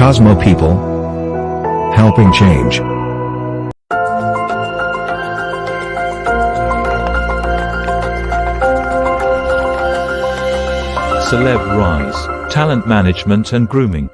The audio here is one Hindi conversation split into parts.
Cosmo People, helping change. Celeb Rise, Talent Management and Grooming.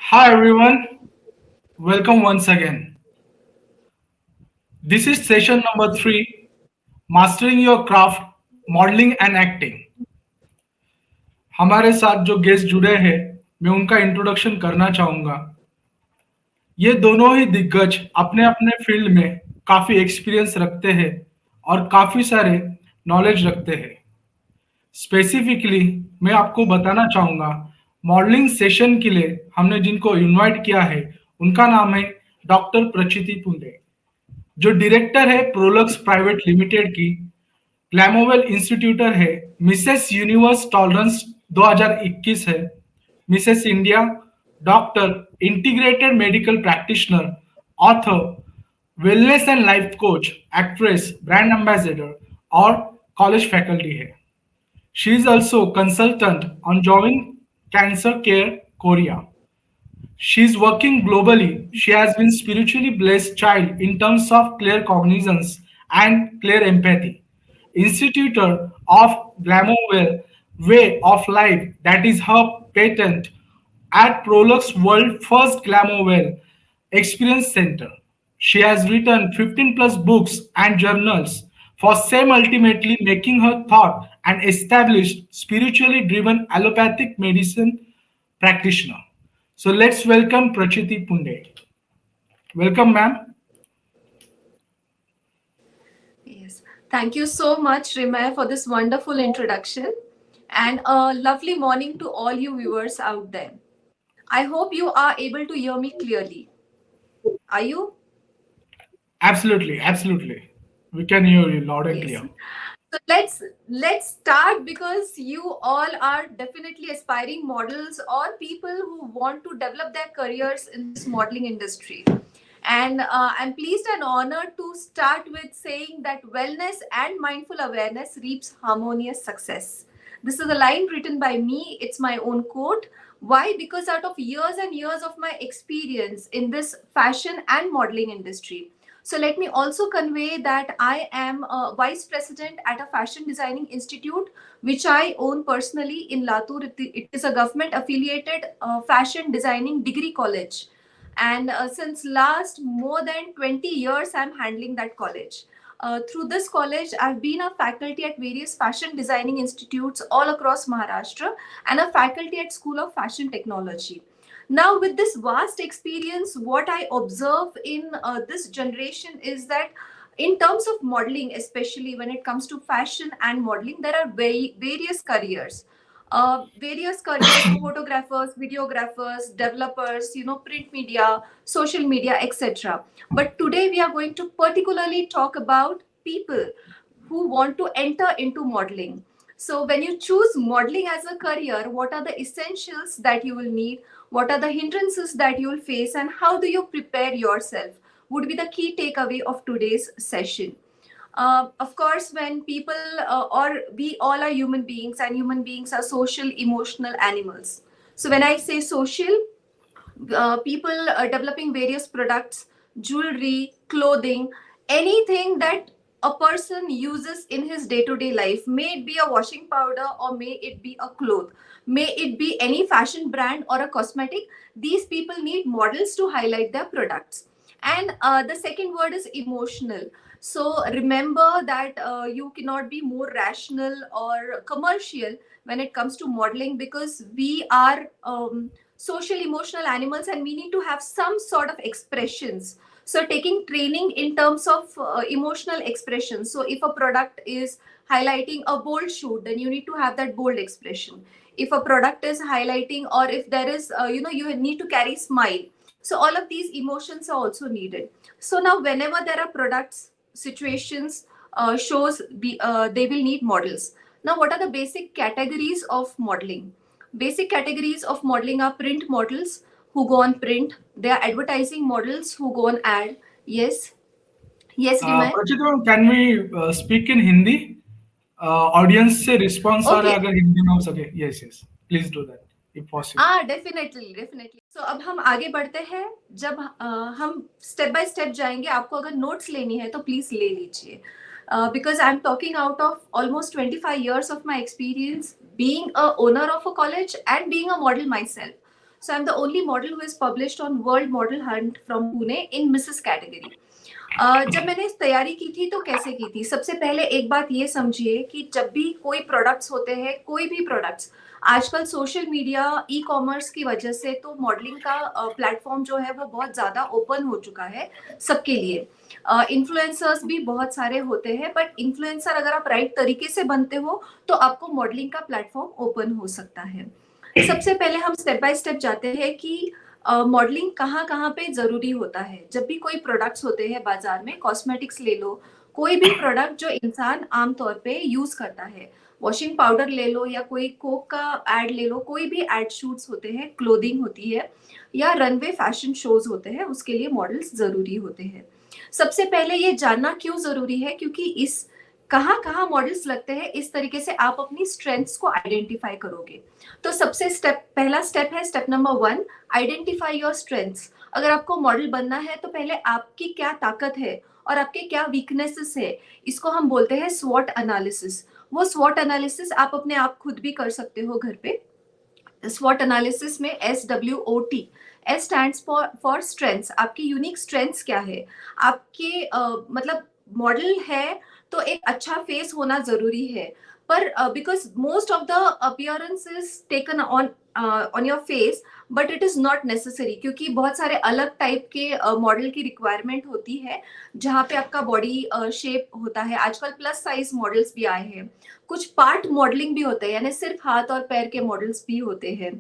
Hi everyone, welcome once again. This is session number 3, Mastering Your Craft, Modeling and Acting. हमारे साथ जो गेस्ट जुड़े हैं, मैं उनका इंट्रोडक्शन करना चाहूँगा। ये दोनों ही दिग्गज अपने अपने फील्ड में काफ़ी एक्सपीरियंस रखते हैं और काफ़ी सारे नॉलेज रखते हैं। स्पेसिफिकली मैं आपको बताना चाहूँगा, मॉडलिंग सेशन के लिए हमने जिनको इनवाइट किया है, उनका नाम है डॉक्टर प्रचिति पुंडे, जो डायरेक्टर है प्रोलक्स प्राइवेट लिमिटेड की, ग्लैमोवेल इंस्टीट्यूटर है, मिसेस यूनिवर्स टॉलरेंस 2021 है, Mrs India, doctor, integrated medical practitioner, author, wellness and life coach, actress, brand ambassador और कॉलेज फैकल्टी है। She is also consultant on Jovin Cancer Care Korea. She is working globally. She has been spiritually blessed child in terms of clear cognizance and clear empathy. Institutor of Glamourwell Way of Life, that is her patent at Prolux World First Glamourwell Experience Center. She has written 15 plus books and journals for same, ultimately making her thought and established spiritually driven allopathic medicine practitioner. So let's welcome Prachiti Punde. Welcome, ma'am. Yes, thank you so much, Rimay, for this wonderful introduction, and a lovely morning to all you viewers out there. I hope you are able to hear me clearly. Are you? Absolutely, absolutely. We can hear you loud and Yes. clear. So let's start, because you all are definitely aspiring models or people who want to develop their careers in this modeling industry. And I'm pleased and honored to start with saying that wellness and mindful awareness reaps harmonious success. This is a line written by me. It's my own quote. Why? Because out of years and years of my experience in this fashion and modeling industry. So let me also convey that I am a vice president at a fashion designing institute, which I own personally in Latur. It is a government affiliated fashion designing degree college. And since last more than 20 years, I'm handling that college. Through this college, I've been a faculty at various fashion designing institutes all across Maharashtra and a faculty at School of Fashion Technology. Now, with this vast experience, what I observe in this generation is that in terms of modeling, especially when it comes to fashion and modeling, there are various careers. Various careers, photographers, videographers, developers, print media, social media, etc. But today we are going to particularly talk about people who want to enter into modeling. So when you choose modeling as a career, what are the essentials that you will need? What are the hindrances that you will face, and how do you prepare yourself? Would be the key takeaway of today's session. Of course, when people or we all are human beings, and human beings are social, emotional animals. So when I say social, people are developing various products, jewelry, clothing, anything that a person uses in his day-to-day life. May it be a washing powder, or may it be a cloth, may it be any fashion brand or a cosmetic. These people need models to highlight their products. And the second word is emotional. So remember that you cannot be more rational or commercial when it comes to modeling, because we are social emotional animals and we need to have some sort of expressions. So taking training in terms of emotional expression. So if a product is highlighting a bold shoot, then you need to have that bold expression. If a product is highlighting, or if there is you need to carry smile. So all of these emotions are also needed. So now whenever there are products, situations, shows, they will need models. Now what are the basic categories of modeling? Basic categories of modeling are print models who go on print. They are advertising models who go on ad. Yes. Yes, Rimay. Prachita ma'am, can we speak in Hindi? Audience से रिस्पॉन्स आ रहा है, Okay. अगर हिंदी में हो सके. Yes yes, please do that if possible. Definitely definitely. So अब हम आगे बढ़ते हैं. जब हम स्टेप बाय स्टेप जाएंगे, आपको अगर नोट्स लेनी है तो प्लीज ले लीजिए, because I'm talking out of almost 25 years of my experience being a owner of a college and being a model myself. So I'm the only model who is published on World Model Hunt from Pune in Mrs. category. जब मैंने तैयारी की थी तो कैसे की थी? सबसे पहले एक बात ये समझिए कि जब भी कोई प्रोडक्ट्स होते हैं, कोई भी प्रोडक्ट्स, आजकल सोशल मीडिया, ई कॉमर्स की वजह से तो मॉडलिंग का प्लेटफॉर्म जो है वो बहुत ज्यादा ओपन हो चुका है सबके लिए. इन्फ्लुएंसर्स भी बहुत सारे होते हैं, बट इन्फ्लुएंसर अगर आप राइट तरीके से बनते हो तो आपको मॉडलिंग का प्लेटफॉर्म ओपन हो सकता है. सबसे पहले हम स्टेप बाय स्टेप जाते हैं कि मॉडलिंग कहाँ कहाँ पे जरूरी होता है. जब भी कोई प्रोडक्ट्स होते हैं बाजार में, कॉस्मेटिक्स ले लो, कोई भी प्रोडक्ट जो इंसान आमतौर पे यूज करता है, वॉशिंग पाउडर ले लो या कोई कोक का एड ले लो, कोई भी एड शूट्स होते हैं, क्लोथिंग होती है या रनवे फैशन शोज होते हैं, उसके लिए मॉडल्स जरूरी होते हैं. सबसे पहले ये जानना क्यों जरूरी है, क्योंकि इस कहाँ कहाँ मॉडल्स लगते हैं, इस तरीके से आप अपनी स्ट्रेंथ्स को आइडेंटिफाई करोगे. तो सबसे पहला स्टेप है step number 1, identify your strengths. अगर आपको मॉडल बनना है तो पहले आपकी क्या ताकत है और आपके क्या वीकनेसेस है, इसको हम बोलते हैं स्वॉट एनालिसिस. वो स्वॉट एनालिसिस आप अपने आप खुद भी कर सकते हो घर पे. स्वॉट एनालिसिस में SWOT, S stands for strengths. आपकी यूनिक स्ट्रेंथ्स क्या है, आपके मतलब मॉडल है तो एक अच्छा फेस होना जरूरी है, पर because most of the appearance is taken on your face, but it is not necessary, क्योंकि बहुत सारे अलग टाइप के मॉडल की रिक्वायरमेंट होती है जहाँ पे आपका बॉडी शेप होता है. आजकल प्लस साइज मॉडल्स भी आए हैं, कुछ पार्ट मॉडलिंग भी होते हैं, यानी सिर्फ हाथ और पैर के मॉडल्स भी होते हैं.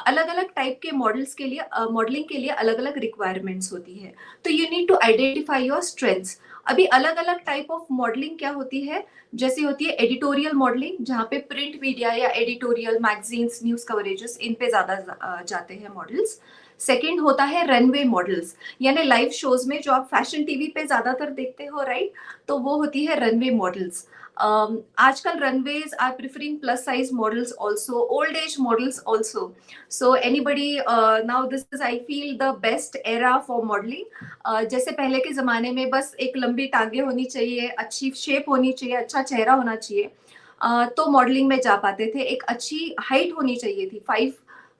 अलग अलग टाइप के मॉडल्स के लिए, मॉडलिंग के लिए अलग अलग रिक्वायरमेंट्स होती है. तो you need to identify your strengths. अभी अलग अलग टाइप ऑफ मॉडलिंग क्या होती है, जैसे होती है एडिटोरियल मॉडलिंग, जहाँ पे प्रिंट मीडिया या एडिटोरियल मैगजीन्स, न्यूज कवरेजेस, इन पे ज्यादा जाते हैं मॉडल्स. सेकंड होता है रनवे मॉडल्स, यानी लाइव शोज में जो आप फैशन टीवी पे ज्यादातर देखते हो, राइट, तो वो होती है रनवे मॉडल्स. आजकल runways are preferring plus size models also, old age models also. So anybody, now this is I feel the best era for modelling. जैसे पहले के जमाने में बस एक लंबी टांगे होनी चाहिए, अच्छी शेप होनी चाहिए, अच्छा चेहरा होना चाहिए, तो मॉडलिंग में जा पाते थे. एक अच्छी हाइट होनी चाहिए थी, 5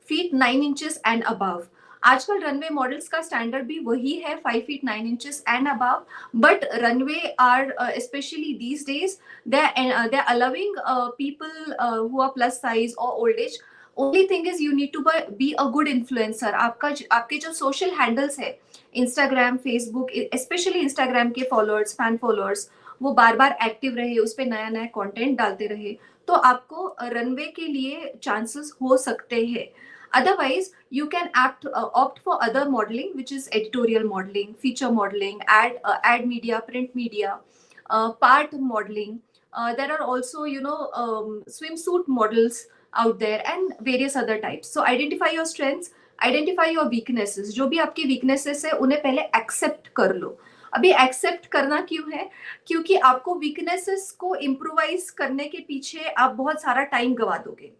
फीट 9 इंचेस एंड अबव. आजकल रनवे मॉडल्स का स्टैंडर्ड भी वही है, 5 feet 9 inches and above. But runway are specially these days, they are allowing people who are plus size or old age. Only thing is you need to be a good influencer. आपके जो सोशल हैंडल्स है, इंस्टाग्राम, फेसबुक, स्पेशली इंस्टाग्राम के फॉलोअर्स, फैन फॉलोअर्स, वो बार बार एक्टिव रहे, उस पर नया नया कंटेंट डालते रहे, तो आपको रनवे के लिए चांसेस हो सकते हैं. Otherwise, you can opt for other modeling, which is editorial modeling, feature modeling, ad media, print media, part modeling. There are also, swimsuit models out there and various other types. So identify your strengths, identify your weaknesses. जो भी आपकी weaknesses है उन्हें पहले accept कर लो. अभी एक्सेप्ट करना क्यों है, क्योंकि आपको वीकनेसेस को इम्प्रोवाइज करने के पीछे आप बहुत सारा टाइम गवा दोगे.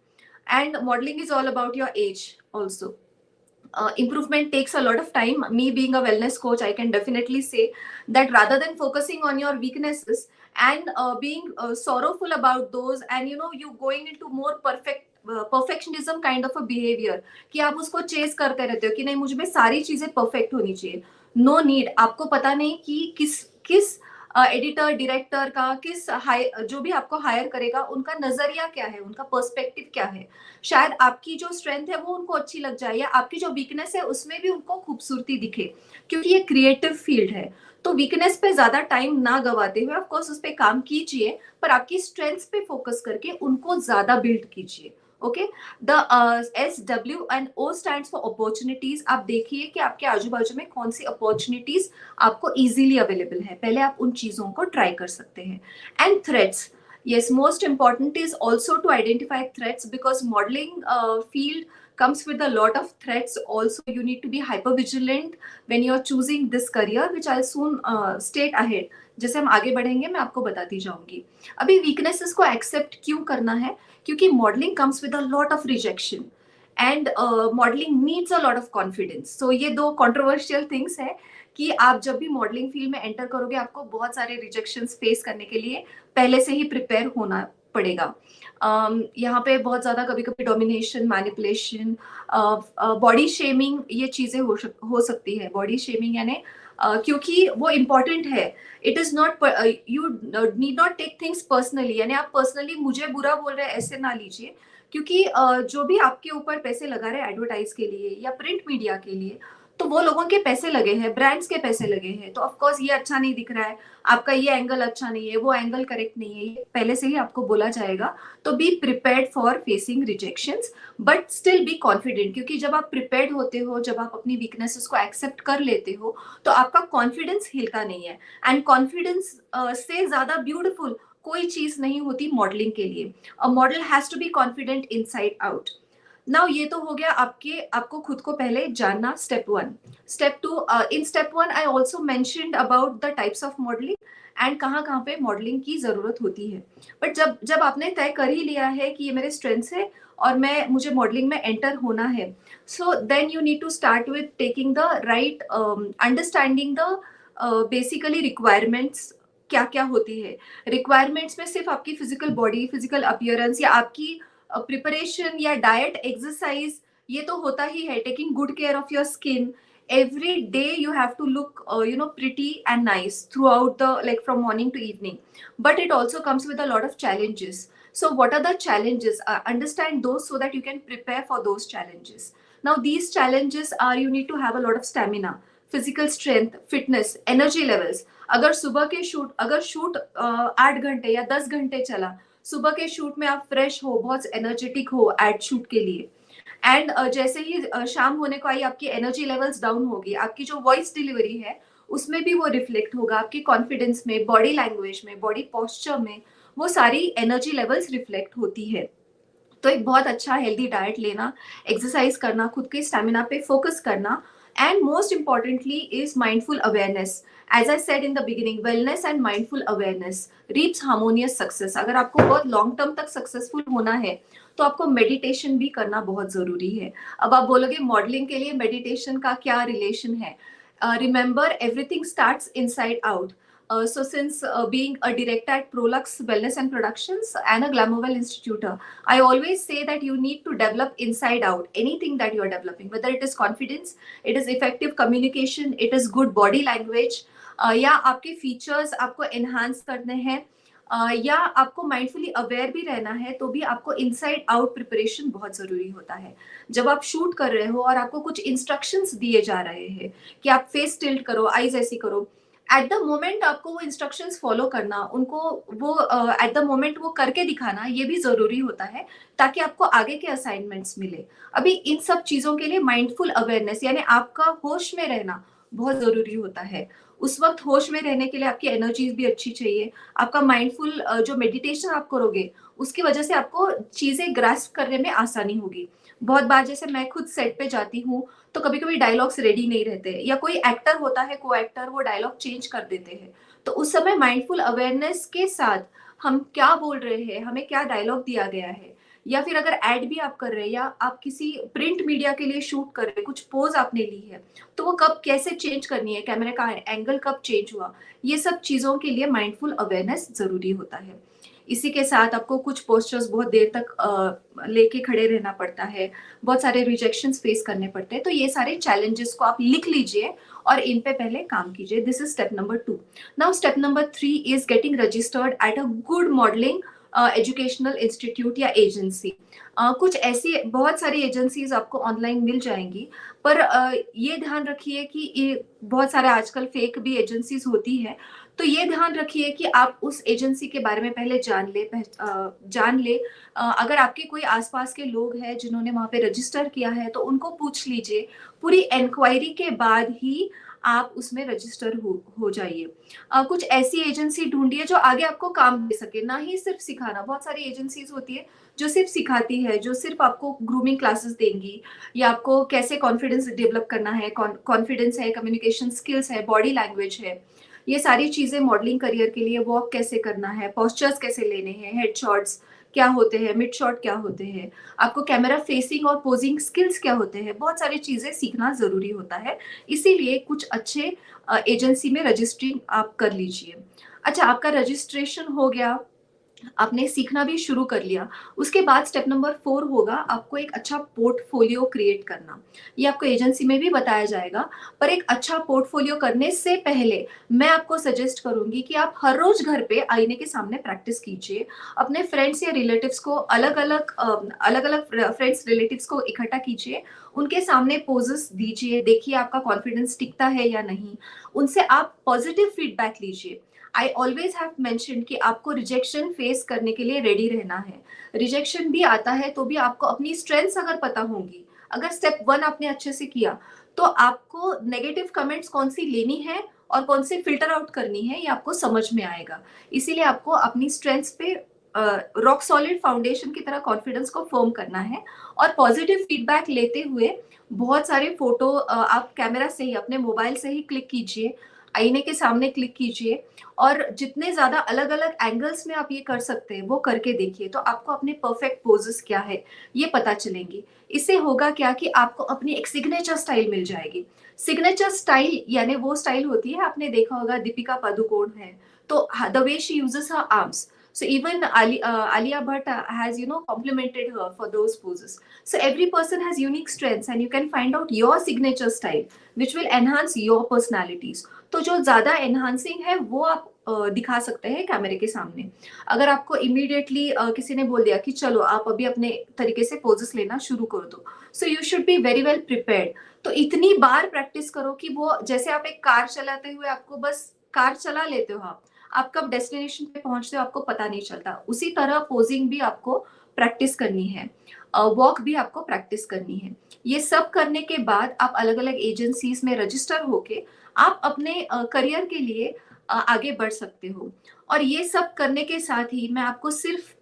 And modeling is all about your age also. Improvement takes a lot of time. Me being a wellness coach, I can definitely say that rather than focusing on your weaknesses and being sorrowful about those, and you going into more perfectionism kind of a behavior, कि आप उसको चेस करते रहते हो कि नहीं, मुझ में सारी चीजें परफेक्ट होनी चाहिए. नो नीड, आपको पता नहीं कि किस किस एडिटर डायरेक्टर का, किस जो भी आपको हायर करेगा उनका नजरिया क्या है, उनका पर्सपेक्टिव क्या है। शायद आपकी जो स्ट्रेंथ है वो उनको अच्छी लग जाए, या आपकी जो वीकनेस है उसमें भी उनको खूबसूरती दिखे, क्योंकि ये क्रिएटिव फील्ड है। तो वीकनेस पे ज्यादा टाइम ना गवाते हुए ऑफ कोर्स उस पे काम कीजिए, पर आपकी स्ट्रेंथ्स पे फोकस करके उनको ज्यादा बिल्ड कीजिए। Okay, the SWO stands for opportunities. आप देखिए कि आपके आजू बाजू में कौन सी अपॉर्चुनिटीज आपको इजीली अवेलेबल है, पहले आप उन चीजों को ट्राई कर सकते हैं। And threats, yes, most important is also to identify threats, because modeling field comes with a lot of threats. Also, you need to be hyper vigilant when you're choosing this career, which I'll soon state ahead. जैसे हम आगे बढ़ेंगे मैं आपको बताती जाऊंगी। अभी वीकनेसेस को एक्सेप्ट क्यों करना है, क्योंकि modelling comes with a lot of rejection and modelling needs a lot of confidence. So ये दो कंट्रोवर्शियल थिंग्स है कि आप जब भी मॉडलिंग फील्ड में एंटर करोगे आपको बहुत सारे रिजेक्शंस फेस करने के लिए पहले से ही प्रिपेयर होना पड़ेगा। यहाँ पे बहुत ज्यादा कभी कभी डोमिनेशन, मैनिपुलेशन, बॉडी शेमिंग, ये चीजें हो सकती है। बॉडी शेमिंग यानी क्योंकि वो इम्पोर्टेंट है, it is not, you need not take things personally, यानी आप पर्सनली मुझे बुरा बोल रहे हैं ऐसे ना लीजिए, क्योंकि जो भी आपके ऊपर पैसे लगा रहे हैं एडवर्टाइज के लिए या प्रिंट मीडिया के लिए, तो वो लोगों के पैसे लगे हैं, ब्रांड्स के पैसे लगे हैं। तो ऑफ कोर्स ये अच्छा नहीं दिख रहा है, आपका ये एंगल अच्छा नहीं है, वो एंगल करेक्ट नहीं है, ये पहले से ही आपको बोला जाएगा। तो be prepared for facing rejections, but still be confident, क्योंकि जब आप प्रिपेयर्ड होते हो, जब आप अपनी वीकनेसेस को एक्सेप्ट कर लेते हो, तो आपका कॉन्फिडेंस हिलता नहीं है। एंड कॉन्फिडेंस से ज्यादा ब्यूटिफुल कोई चीज नहीं होती मॉडलिंग के लिए। A model has to be confident inside out. Now ये तो हो गया आपको खुद को पहले जानना, step 1। Step 2, in step 1 I also mentioned about the types of modelling and कहाँ पे मॉडलिंग की जरूरत होती है। बट जब आपने तय कर ही लिया है कि ये मेरे स्ट्रेंथ्स है और मुझे मॉडलिंग में एंटर होना है, so then you need to start with taking the right understanding the basically requirements क्या क्या होती है। रिक्वायरमेंट्स में सिर्फ आपकी फिजिकल बॉडी, फिजिकल अपीयरेंस या आपकी प्रिपरेशन या डाइट, एक्सरसाइज, ये तो होता ही है। Taking good care of your skin, every day you have to look pretty and nice throughout the, like, from morning to evening. But it also comes with a lot of challenges. So what are the challenges? Understand those so that you can prepare for those challenges. Now these challenges are, you need to have a lot of stamina, physical strength, fitness, energy levels. अगर शूट 8 घंटे या 10 घंटे चला, सुबह के शूट में आप फ्रेश हो, बहुत एनर्जेटिक हो एड शूट के लिए, एंड जैसे ही शाम होने को आई आपकी एनर्जी लेवल्स डाउन होगी, आपकी जो वॉइस डिलीवरी है उसमें भी वो रिफ्लेक्ट होगा, आपकी कॉन्फिडेंस में, बॉडी लैंग्वेज में, बॉडी पोस्चर में, वो सारी एनर्जी लेवल्स रिफ्लेक्ट होती है। तो एक बहुत अच्छा हेल्दी डाइट लेना, एक्सरसाइज करना, खुद के स्टेमिना पे फोकस करना, and most importantly is mindful awareness. As I said in the beginning, wellness and mindful awareness reaps harmonious success. अगर आपको बहुत लॉन्ग टर्म तक सक्सेसफुल होना है तो आपको मेडिटेशन भी करना बहुत जरूरी है। अब आप बोलोगे मॉडलिंग के लिए मेडिटेशन का क्या रिलेशन है? Remember, everything starts inside out. So since being a director at Prolux Wellness and Productions and a Glamourwell Institutor, I always say that you need to develop inside out anything that you are developing, whether it is confidence, it is effective communication, it is good body language, या आपके फीचर्स आपको एनहांस करने हैं, या आपको माइंडफुली अवेयर भी रहना है, तो भी आपको इनसाइड आउट प्रिपरेशन बहुत जरूरी होता है। जब आप शूट कर रहे हो और आपको कुछ इंस्ट्रक्शंस दिए जा रहे हैं कि आप फेस टिल्ट करो, आईज ऐसी करो, एट द मोमेंट आपको वो इंस्ट्रक्शंस फॉलो करना, उनको वो एट द मोमेंट वो करके दिखाना, ये भी जरूरी होता है ताकि आपको आगे के असाइनमेंट्स मिले। अभी इन सब चीजों के लिए माइंडफुल अवेयरनेस यानी आपका होश में रहना बहुत जरूरी होता है। उस वक्त होश में रहने के लिए आपकी एनर्जीज भी अच्छी चाहिए। आपका माइंडफुल जो मेडिटेशन आप करोगे उसकी वजह से आपको चीजें ग्रास्प करने में आसानी होगी। बहुत बार जैसे मैं खुद सेट पे जाती हूँ तो कभी कभी डायलॉग्स रेडी नहीं रहते, या कोई एक्टर होता है, को एक्टर, वो डायलॉग चेंज कर देते हैं, तो उस समय माइंडफुल अवेयरनेस के साथ हम क्या बोल रहे हैं, हमें क्या डायलॉग दिया गया है, या फिर अगर एड भी आप कर रहे हैं या आप किसी प्रिंट मीडिया के लिए शूट कर रहे हैं, कुछ पोज आपने ली है, तो वो कब कैसे चेंज करनी है, कैमरे का एंगल कब चेंज हुआ, ये सब चीजों के लिए माइंडफुल अवेयरनेस जरूरी होता है। इसी के साथ आपको कुछ पोस्चर्स बहुत देर तक लेके खड़े रहना पड़ता है, बहुत सारे रिजेक्शंस फेस करने पड़ते हैं। तो ये सारे चैलेंजेस को आप लिख लीजिए और इन पे पहले काम कीजिए। This is step number 2। Now step number 3 is getting registered at a good modelling educational institute या एजेंसी। कुछ ऐसी बहुत सारी एजेंसीज आपको ऑनलाइन मिल जाएंगी, पर ये ध्यान रखिए कि ये बहुत सारे आजकल फेक भी एजेंसीज होती है, तो ये ध्यान रखिए कि आप उस एजेंसी के बारे में पहले जान ले। अगर आपके कोई आसपास के लोग हैं जिन्होंने वहां पे रजिस्टर किया है तो उनको पूछ लीजिए। पूरी इंक्वायरी के बाद ही आप उसमें रजिस्टर हो जाइए। कुछ ऐसी एजेंसी ढूंढिए जो आगे आपको काम दे सके, ना ही सिर्फ सिखाना। बहुत सारी एजेंसीज होती है जो सिर्फ सिखाती है, जो सिर्फ आपको ग्रूमिंग क्लासेस देंगी या आपको कैसे कॉन्फिडेंस डेवलप करना है, कॉन्फिडेंस है, कम्युनिकेशन स्किल्स है, बॉडी लैंग्वेज है, ये सारी चीजें मॉडलिंग करियर के लिए। वॉक कैसे करना है, पोस्चर्स कैसे लेने हैं, हेड शॉट्स क्या होते हैं, मिड शॉट क्या होते हैं, आपको कैमरा फेसिंग और पोजिंग स्किल्स क्या होते हैं, बहुत सारी चीजें सीखना जरूरी होता है। इसीलिए कुछ अच्छे एजेंसी में रजिस्ट्रिंग आप कर लीजिए। अच्छा, आपका रजिस्ट्रेशन हो गया, आपने सीखना भी शुरू कर लिया। उसके बाद स्टेप नंबर 4 होगा आपको एक अच्छा पोर्टफोलियो क्रिएट करना। ये आपको एजेंसी में भी बताया जाएगा, पर एक अच्छा पोर्टफोलियो करने से पहले मैं आपको सजेस्ट करूंगी कि आप हर रोज घर पे आईने के सामने प्रैक्टिस कीजिए। अपने फ्रेंड्स या रिलेटिव्स को अलग अलग फ्रेंड्स रिलेटिव्स को इकट्ठा कीजिए, उनके सामने पोजेस दीजिए, देखिए आपका कॉन्फिडेंस टिकता है या नहीं। उनसे आप पॉजिटिव फीडबैक लीजिए। आई ऑलवेज हैव मेंशन कि आपको रिजेक्शन फेस करने के लिए रेडी रहना है। रिजेक्शन भी आता है तो भी आपको अपनी स्ट्रेंथ्स अगर पता होंगी, अगर स्टेप 1 आपने अच्छे से किया, तो आपको नेगेटिव कमेंट्स कौन सी लेनी है और कौन सी फिल्टर आउट करनी है ये आपको समझ में आएगा। इसीलिए आपको अपनी स्ट्रेंथ्स पे रॉक सॉलिड फाउंडेशन की तरह कॉन्फिडेंस को फर्म करना है और पॉजिटिव फीडबैक लेते हुए बहुत सारे फोटो आप कैमरा से ही, अपने मोबाइल से ही क्लिक कीजिए, आईने के सामने क्लिक कीजिए और जितने ज्यादा अलग अलग एंगल्स में आप ये कर सकते हैं वो करके देखिए, तो आपको अपने परफेक्ट पोजेस क्या है ये पता चलेंगी। इससे होगा क्या कि आपको अपनी एक सिग्नेचर स्टाइल मिल जाएगी। सिग्नेचर स्टाइल यानी वो स्टाइल होती है, आपने देखा होगा दीपिका पादुकोण है तो the way she uses her arms, so even Alia Bhatt has complimented her for those poses. So every person has unique strengths and you can find out your signature style which will enhance your personalities. तो जो ज्यादा एनहांसिंग है वो आप दिखा सकते हैं कैमरे के सामने। अगर आपको इमीडिएटली किसी ने बोल दिया कि चलो आप अभी अपने तरीके से पोजेस लेना शुरू कर दो, so you should be very well prepared. तो इतनी बार प्रैक्टिस करो कि वो, जैसे आप एक कार चलाते हुए आपको बस कार चला लेते हो, आप कब डेस्टिनेशन पे पहुंचते हो आपको पता नहीं चलता, उसी तरह पोजिंग भी आपको प्रैक्टिस करनी है, वॉक भी आपको प्रैक्टिस करनी है। ये सब करने के बाद आप अलग अलग एजेंसीज में रजिस्टर होके आप अपने करियर के लिए आगे बढ़ सकते हो। और ये सब करने के साथ ही मैं आपको सिर्फ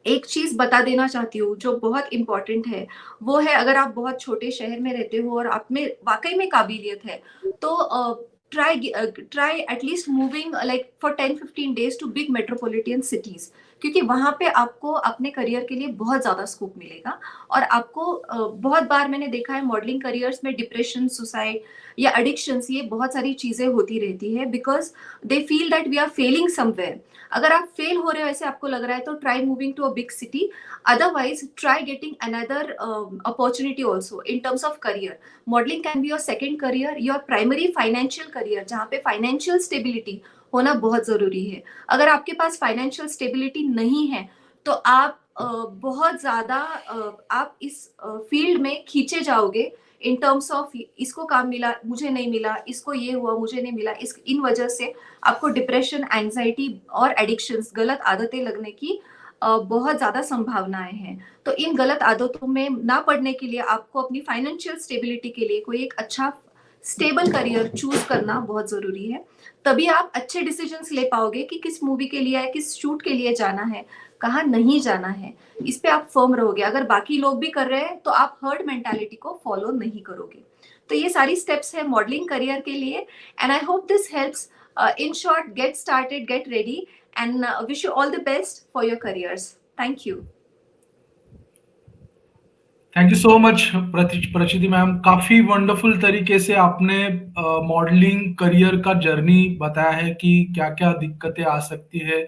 एक चीज बता देना चाहती हूँ जो बहुत इंपॉर्टेंट है, वो है अगर आप बहुत छोटे शहर में रहते हो और आप में वाकई में काबिलियत है तो try at least moving like for 10-15 days to big metropolitan cities, क्योंकि वहां पे आपको अपने करियर के लिए बहुत ज्यादा स्कोप मिलेगा। और आपको बहुत बार मैंने देखा है मॉडलिंग करियर्स में डिप्रेशन, सुसाइड या एडिक्शंस, ये बहुत सारी चीजें होती रहती है because they feel that we are failing somewhere. अगर आप फेल हो रहे हो ऐसे आपको लग रहा है तो try moving to a big city, otherwise try getting another opportunity also in terms of career. Modeling can be your second career, your primary financial career, जहाँ पे financial stability होना बहुत जरूरी है। अगर आपके पास फाइनेंशियल स्टेबिलिटी नहीं है तो आप बहुत ज्यादा आप इस फील्ड में खींचे जाओगे इन टर्म्स ऑफ इसको काम मिला मुझे नहीं मिला, इसको ये हुआ मुझे नहीं मिला, इन वजह से आपको डिप्रेशन, एंजाइटी और एडिक्शंस, गलत आदतें लगने की बहुत ज्यादा संभावनाएं हैं। तो इन गलत आदतों में ना पड़ने के लिए आपको अपनी फाइनेंशियल स्टेबिलिटी के लिए कोई एक अच्छा स्टेबल करियर चूज करना बहुत जरूरी है। तभी आप अच्छे डिसीजंस ले पाओगे कि किस मूवी के लिए, किस शूट के लिए जाना है, कहाँ नहीं जाना है, इस पे आप फर्म रहोगे। अगर बाकी लोग भी कर रहे हैं तो आप हर्ड मेंटालिटी को फॉलो नहीं करोगे। तो ये सारी स्टेप्स है मॉडलिंग करियर के लिए and I hope this helps. In short, get started, get ready and wish you all the best for your careers. Thank you. Thank you so much Prachiti ma'am, काफी वंडरफुल तरीके से आपने मॉडलिंग करियर का जर्नी बताया है कि क्या क्या दिक्कतें आ सकती है,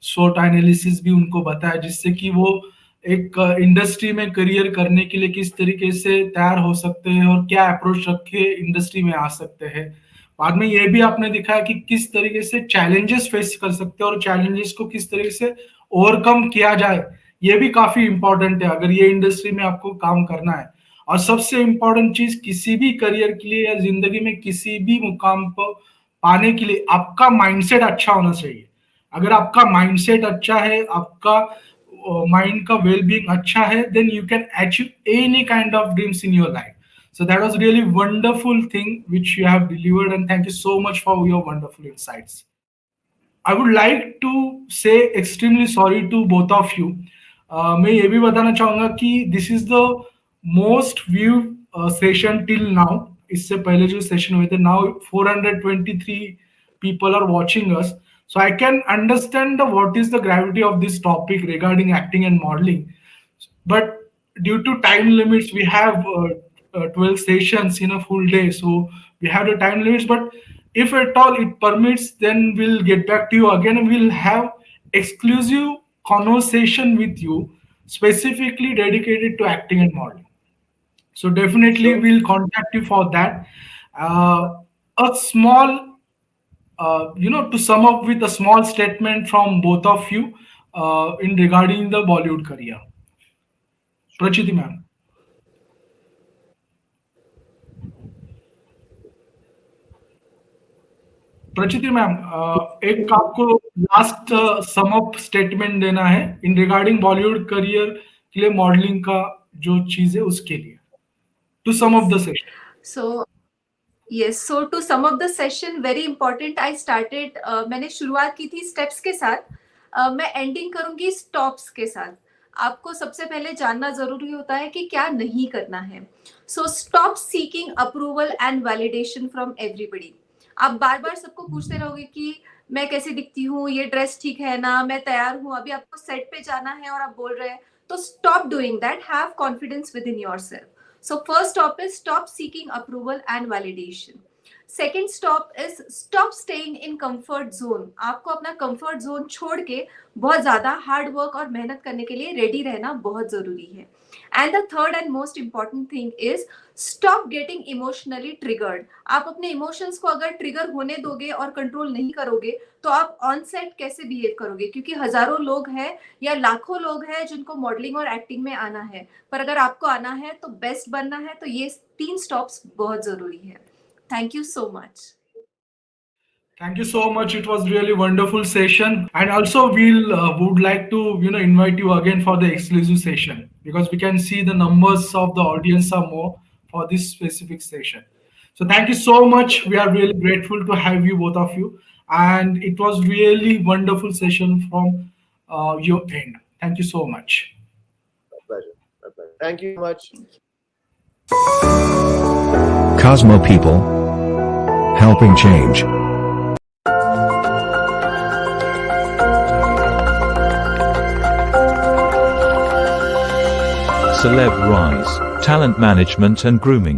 SWOT एनालिसिस भी उनको बताया, जिससे कि वो एक इंडस्ट्री में करियर करने के लिए किस तरीके से तैयार हो सकते हैं और क्या अप्रोच रख के इंडस्ट्री में आ सकते हैं। बाद में ये भी आपने दिखाया कि किस तरीके से चैलेंजेस फेस कर सकते हैं और चैलेंजेस को किस तरीके से ओवरकम किया जाए, ये भी काफी इंपॉर्टेंट है अगर ये इंडस्ट्री में आपको काम करना है। और सबसे इंपॉर्टेंट चीज, किसी भी करियर के लिए या जिंदगी में किसी भी मुकाम पर पाने के लिए आपका माइंडसेट अच्छा होना चाहिए। अगर आपका माइंडसेट अच्छा है, आपका माइंड का वेलबींग अच्छा है, then you can achieve any kind of dreams in your life. So that was really wonderful thing which you have delivered, and thank you so much for your wonderful insights. I would like to say extremely sorry to both of you. मैं ये भी बताना चाहूंगा कि this is the most viewed session till now. इससे पहले जो सेशन हुए थे, now 423 people are watching us. So I can understand what is the gravity of this topic regarding acting and modeling. But due to time limits, we have 12 sessions in a full day, so we have the time limits. But if at all it permits, then we'll get back to you again, and we'll have exclusive conversation with you specifically dedicated to acting and modeling. So definitely we'll contact you for that. A small, to sum up with a small statement from both of you in regarding the Bollywood career. Prachiti ma'am. Prachiti ma'am, एक आपको लास्ट सम अप स्टेटमेंट देना है इन रिगार्डिंग बॉलीवुड करियर के लिए मॉडलिंग का जो चीज है उसके लिए, to sum up the session. So to sum up the session, very important. I started, मैंने शुरुआत की थी स्टेप्स के साथ, मैं एंडिंग करूंगी स्टॉप्स के साथ. आपको सबसे पहले जानना जरूरी होता है कि क्या नहीं करना है. So stop seeking approval and validation from everybody. आप बार बार सबको पूछते रहोगे कि मैं कैसे दिखती हूँ, ये ड्रेस ठीक है ना, मैं तैयार हूँ, अभी आपको सेट पे जाना है और आप बोल रहे हैं, तो stop doing that. Have confidence with in yourself. So first stop is stop seeking approval and validation. Second stop is stop staying in comfort zone. आपको अपना comfort zone छोड़ के बहुत ज्यादा hard work और मेहनत करने के लिए ready रहना बहुत जरूरी है. And the third and most important thing is stop getting emotionally triggered. आप अपने emotions को अगर trigger होने दोगे और control नहीं करोगे तो आप on set कैसे behave करोगे, क्योंकि हजारों लोग हैं या लाखों लोग हैं जिनको मॉडलिंग और एक्टिंग में आना है, पर अगर आपको आना है तो बेस्ट बनना है, तो ये 3 स्टॉप्स बहुत जरूरी है. Thank you so much. Thank you so much. It was really wonderful session, and also we'll would like to invite you again for the exclusive session, because we can see the numbers of the audience are more for this specific session. So thank you so much. We are really grateful to have you, both of you, and it was really wonderful session from your end. Thank you so much. My pleasure. My pleasure. Thank you much. Cosmo People, helping change. Celeb Rise, Talent Management and Grooming.